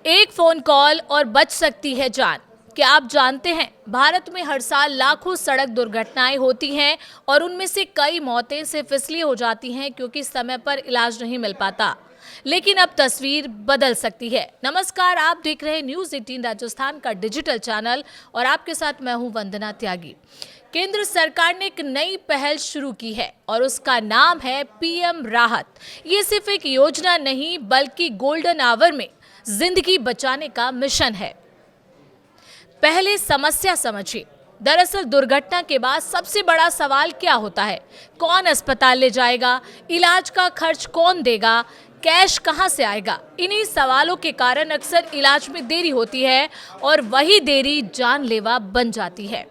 एक phone call और बच सकती है जान। क्या आप जानते हैं भारत में हर साल लाखों सड़क दुर्घटनाएं होती हैं और उनमें से कई मौतें सिर्फ इसलिए हो जाती हैं क्योंकि समय पर इलाज नहीं मिल पाता। लेकिन अब तस्वीर बदल सकती है। नमस्कार, आप देख रहे हैं न्यूज़ 18 राजस्थान का डिजिटल चैनल और आपके साथ मैं हूं वंदना त्यागी। केंद्र सरकार ने एक नई पहल शुरू की है और उसका नाम है पीएम राहत। ये सिर्फ एक योजना नहीं बल्कि गोल्डन आवर में जिंदगी बचाने का मिशन है। पहले समस्या समझिए। दरअसल दुर्घटना के बाद सबसे बड़ा सवाल क्या होता है? कौन अस्पताल ले जाएगा? इलाज का खर्च कौन देगा? कैश कहां से आएगा? इन्हीं सवालों के कारण अक्सर इलाज में देरी होती है और वही देरी जानलेवा बन जाती है।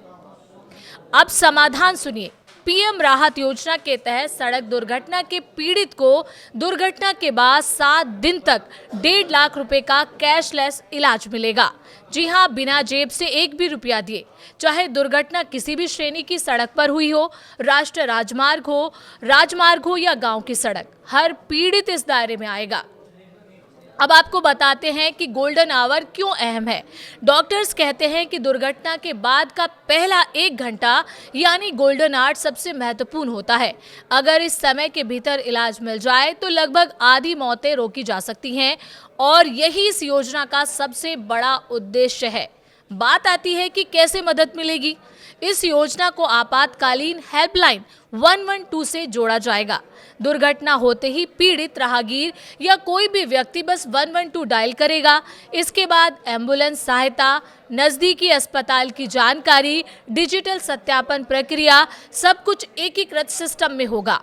अब समाधान सुनिए। पीएम राहत योजना के तहत सड़क दुर्घटना के पीड़ित को दुर्घटना के बाद 7 दिन तक 1.5 लाख रुपए का कैशलेस इलाज मिलेगा। जी हां, बिना जेब से एक भी रुपया दिए। चाहे दुर्घटना किसी भी श्रेणी की सड़क पर हुई हो, राष्ट्रीय राजमार्ग हो या गांव की सड़क, हर पीड़ित इस दायरे में आएगा। अब आपको बताते हैं कि गोल्डन आवर क्यों अहम है। डॉक्टर्स कहते हैं कि दुर्घटना के बाद का पहला 1 घंटा यानी गोल्डन आवर सबसे महत्वपूर्ण होता है। अगर इस समय के भीतर इलाज मिल जाए तो लगभग आधी मौतें रोकी जा सकती हैं और यही इस योजना का सबसे बड़ा उद्देश्य है। बात आती है कि कैसे मदद मिलेगी। इस योजना को आपातकालीन हेल्पलाइन 112 से जोड़ा जाएगा। दुर्घटना होते ही पीड़ित, राहगीर या कोई भी व्यक्ति बस 112 डायल करेगा। इसके बाद एम्बुलेंस सहायता, नजदीकी अस्पताल की जानकारी, डिजिटल सत्यापन प्रक्रिया, सब कुछ एकीकृत सिस्टम में होगा।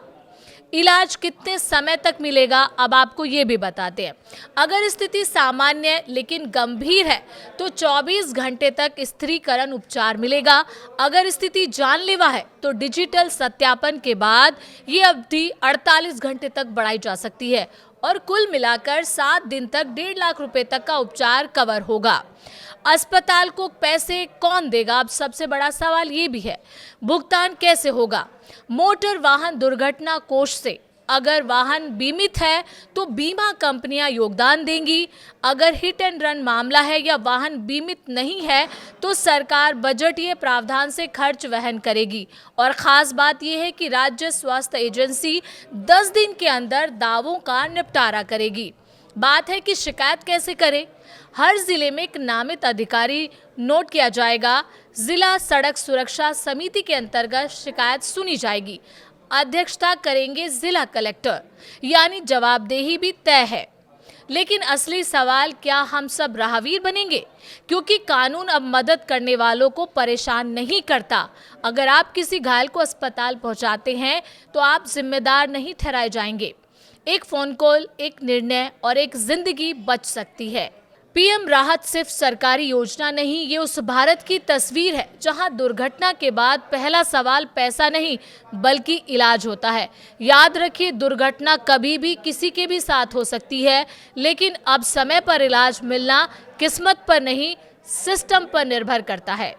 इलाज कितने समय तक मिलेगा, अब आपको ये भी बताते हैं। अगर स्थिति सामान्य लेकिन गंभीर है तो 24 घंटे तक स्थिरीकरण उपचार मिलेगा। अगर स्थिति जानलेवा है तो डिजिटल सत्यापन के बाद ये अवधि 48 घंटे तक बढ़ाई जा सकती है और कुल मिलाकर 7 दिन तक 1.5 लाख रुपए तक का उपचार कवर होगा। अस्पताल को पैसे कौन देगा? अब सबसे बड़ा सवाल ये भी है, भुगतान कैसे होगा? मोटर वाहन दुर्घटना कोष से। अगर वाहन बीमित है तो बीमा कंपनियां योगदान देंगी। अगर हिट एंड रन मामला है या वाहन बीमित नहीं है तो सरकार बजटीय प्रावधान से खर्च वहन करेगी। और खास बात यह है कि राज्य स्वास्थ्य एजेंसी 10 दिन के अंदर दावों का निपटारा करेगी। बात है कि शिकायत कैसे करें। हर जिले में एक नामित अधिकारी नोट किया जाएगा। जिला सड़क सुरक्षा समिति के अंतर्गत शिकायत सुनी जाएगी। अध्यक्षता करेंगे जिला कलेक्टर, यानी जवाबदेही भी तय है। लेकिन असली सवाल, क्या हम सब राहगीर बनेंगे? क्योंकि कानून अब मदद करने वालों को परेशान नहीं करता। अगर आप किसी घायल को अस्पताल पहुंचाते हैं तो आप जिम्मेदार नहीं ठहराए जाएंगे। एक फोन कॉल, एक निर्णय और एक जिंदगी बच सकती है। पीएम राहत सिर्फ सरकारी योजना नहीं, ये उस भारत की तस्वीर है जहां दुर्घटना के बाद पहला सवाल पैसा नहीं बल्कि इलाज होता है। याद रखिए, दुर्घटना कभी भी किसी के भी साथ हो सकती है, लेकिन अब समय पर इलाज मिलना किस्मत पर नहीं, सिस्टम पर निर्भर करता है।